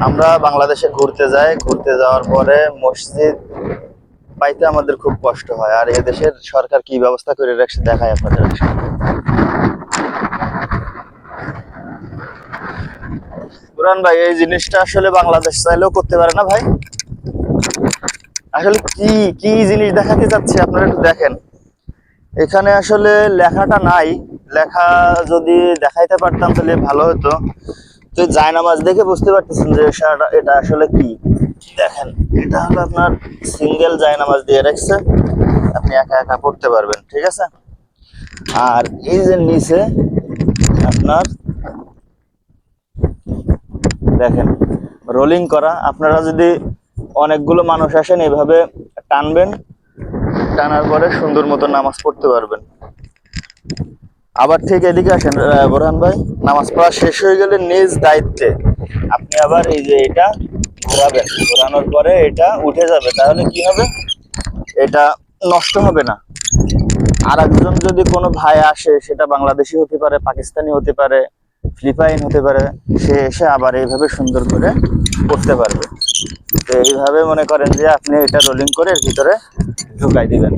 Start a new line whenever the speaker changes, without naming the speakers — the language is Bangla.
আমরা বাংলাদেশে ঘুরতে যাই, ঘুরতে যাওয়ার পরে মসজিদ পাইতে আমাদের খুব কষ্ট হয়। আর এদেশের সরকার কি ব্যবস্থা করে রাখছে দেখায় আপনাদের। বুরহান ভাই, এই জিনিসটা আসলে বাংলাদেশ চাইলেও করতে পারে না ভাই। আসলে কি কি জিনিস দেখাতে চাচ্ছে আপনারা একটু দেখেন। এখানে আসলে লেখাটা নাই, লেখা যদি দেখাইতে পারতাম তাহলে ভালো হতো। তো জায়নামাজ দেখে বুঝতে পারতেছেন যে এটা আসলে কি। দেখেন, এটা হলো আপনার সিঙ্গেল জায়নামাজ দিয়ে রাখছে, আপনি একা একা পড়তে পারবেন, ঠিক আছে। আর এই যে নিচে আপনার দেখেন রোলিং করা। আপনারা যদি অনেকগুলো মানুষ আসেন এভাবে টানবেন, টানার পরে সুন্দর মতো নামাজ পড়তে পারবেন। আবার ঠিক এদিকে আসেন বোরহান ভাই, নামাজ পড়া শেষ হয়ে গেলে নিজ দায়িত্বে আপনি আবার এই যে এটা ঘোরাবেন, ঘোরানোর পরে এটা উঠে যাবে, তাহলে কি হবে, এটা নষ্ট হবে না। আর একজন যদি কোনো ভাই আসে, সেটা বাংলাদেশি হতে পারে, পাকিস্তানি হতে পারে, ফিলিপাইন হতে পারে, সে এসে আবার এইভাবে সুন্দর করে করতে পারবে। তো এইভাবে মনে করেন যে আপনি এটা রোলিং করে এর ভিতরে ঢুকাই দিবেন।